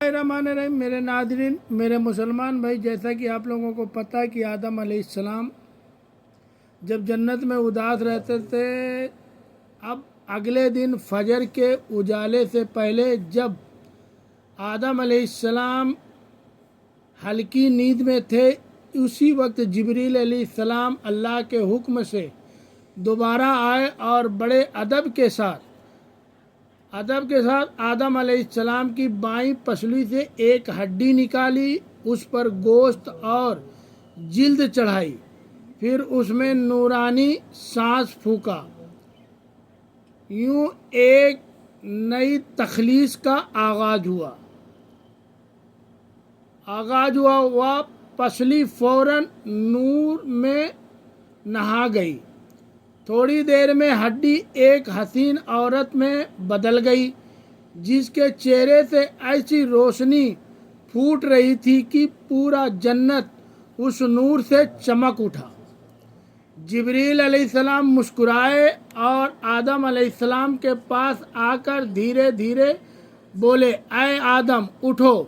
الرحمن الرحیم میرے ناظرین، میرے مسلمان بھائی، جیسا کہ آپ لوگوں کو پتہ کہ آدم علیہ السلام جب جنت میں اداس رہتے تھے، اب اگلے دن فجر کے اجالے سے پہلے جب آدم علیہ السلام ہلکی نیند میں تھے، اسی وقت جبریل علیہ السلام اللہ کے حکم سے دوبارہ آئے اور بڑے ادب کے ساتھ آدم علیہ السلام کی بائیں پسلی سے ایک ہڈی نکالی، اس پر گوشت اور جلد چڑھائی، پھر اس میں نورانی سانس پھونکا۔ یوں ایک نئی تخلیق کا آغاز ہوا۔ وہ پسلی فوراً نور میں نہا گئی۔ تھوڑی دیر میں ہڈی ایک حسین عورت میں بدل گئی، جس کے چہرے سے ایسی روشنی پھوٹ رہی تھی کہ پورا جنت اس نور سے چمک اٹھا۔ جبریل علیہ السلام مسکرائے اور آدم علیہ السلام کے پاس آ کر دھیرے دھیرے بولے، اے آدم اٹھو۔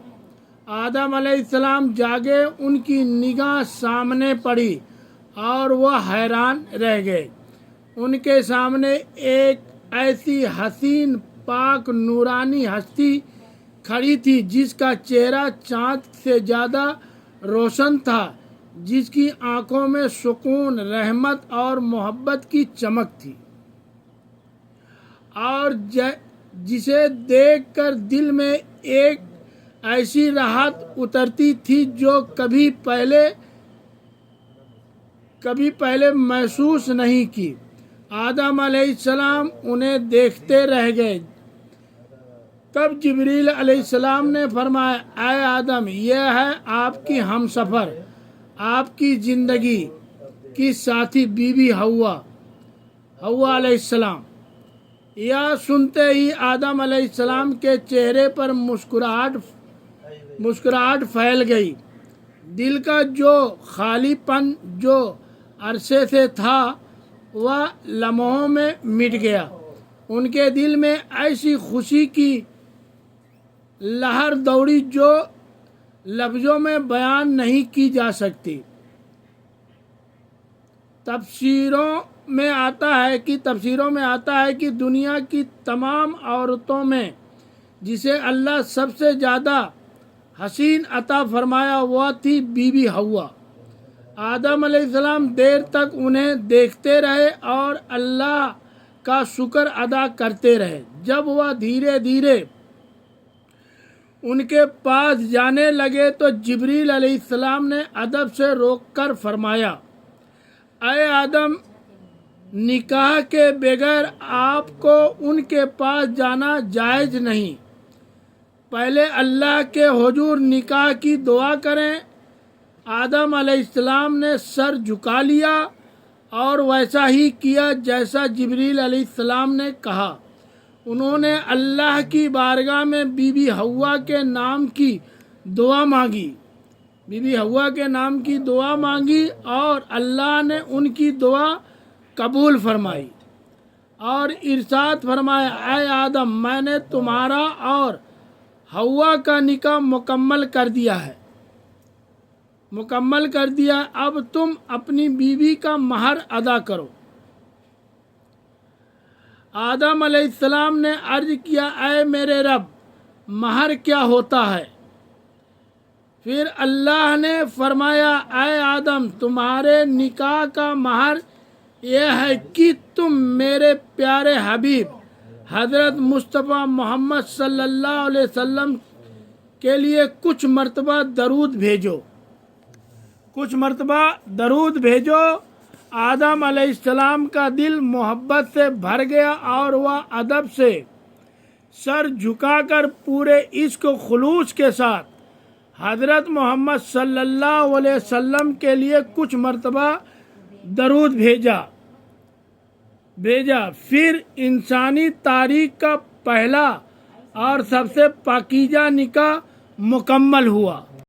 آدم علیہ السلام جاگے، ان کی نگاہ سامنے پڑی اور وہ حیران رہ گئے۔ ان کے سامنے ایک ایسی حسین پاک نورانی ہستی کھڑی تھی جس کا چہرہ چاند سے زیادہ روشن تھا، جس کی آنکھوں میں سکون، رحمت اور محبت کی چمک تھی، اور جسے دیکھ کر دل میں ایک ایسی راحت اترتی تھی جو کبھی پہلے محسوس نہیں کی۔ آدم علیہ السلام انہیں دیکھتے رہ گئے۔ تب جبریل علیہ السلام نے فرمایا، اے آدم، یہ ہے آپ کی ہمسفر، آپ کی زندگی کی ساتھی بی بی حوا علیہ السلام۔ یہ سنتے ہی آدم علیہ السلام کے چہرے پر مسکراہٹ پھیل گئی۔ دل کا جو خالی پن جو عرصے سے تھا، وہ لمحوں میں مٹ گیا۔ ان کے دل میں ایسی خوشی کی لہر دوڑی جو لفظوں میں بیان نہیں کی جا سکتی۔ تفسیروں میں آتا ہے کہ دنیا کی تمام عورتوں میں جسے اللہ سب سے زیادہ حسین عطا فرمایا وہ تھی بی بی حوا۔ آدم علیہ السلام دیر تک انہیں دیکھتے رہے اور اللہ کا شکر ادا کرتے رہے۔ جب وہ دھیرے دھیرے ان کے پاس جانے لگے تو جبریل علیہ السلام نے ادب سے روک کر فرمایا، اے آدم، نکاح کے بغیر آپ کو ان کے پاس جانا جائز نہیں۔ پہلے اللہ کے حضور نکاح کی دعا کریں۔ آدم علیہ السلام نے سر جھکا لیا اور ویسا ہی کیا جیسا جبریل علیہ السلام نے کہا۔ انہوں نے اللہ کی بارگاہ میں بی بی حوا کے نام کی دعا مانگی اور اللہ نے ان کی دعا قبول فرمائی اور ارشاد فرمایا، اے آدم، میں نے تمہارا اور حوا کا نکاح مکمل کر دیا، اب تم اپنی بیوی کا مہر ادا کرو۔ آدم علیہ السلام نے عرض کیا، اے میرے رب، مہر کیا ہوتا ہے؟ پھر اللہ نے فرمایا، اے آدم، تمہارے نکاح کا مہر یہ ہے کہ تم میرے پیارے حبیب حضرت مصطفیٰ محمد صلی اللہ علیہ وسلم کے لیے کچھ مرتبہ درود بھیجو۔ آدم علیہ السلام کا دل محبت سے بھر گیا اور وہ ادب سے سر جھکا کر پورے عشق و خلوص کے ساتھ حضرت محمد صلی اللہ علیہ وسلم کے لیے کچھ مرتبہ درود بھیجا۔ پھر انسانی تاریخ کا پہلا اور سب سے پاکیزہ نکاح مکمل ہوا۔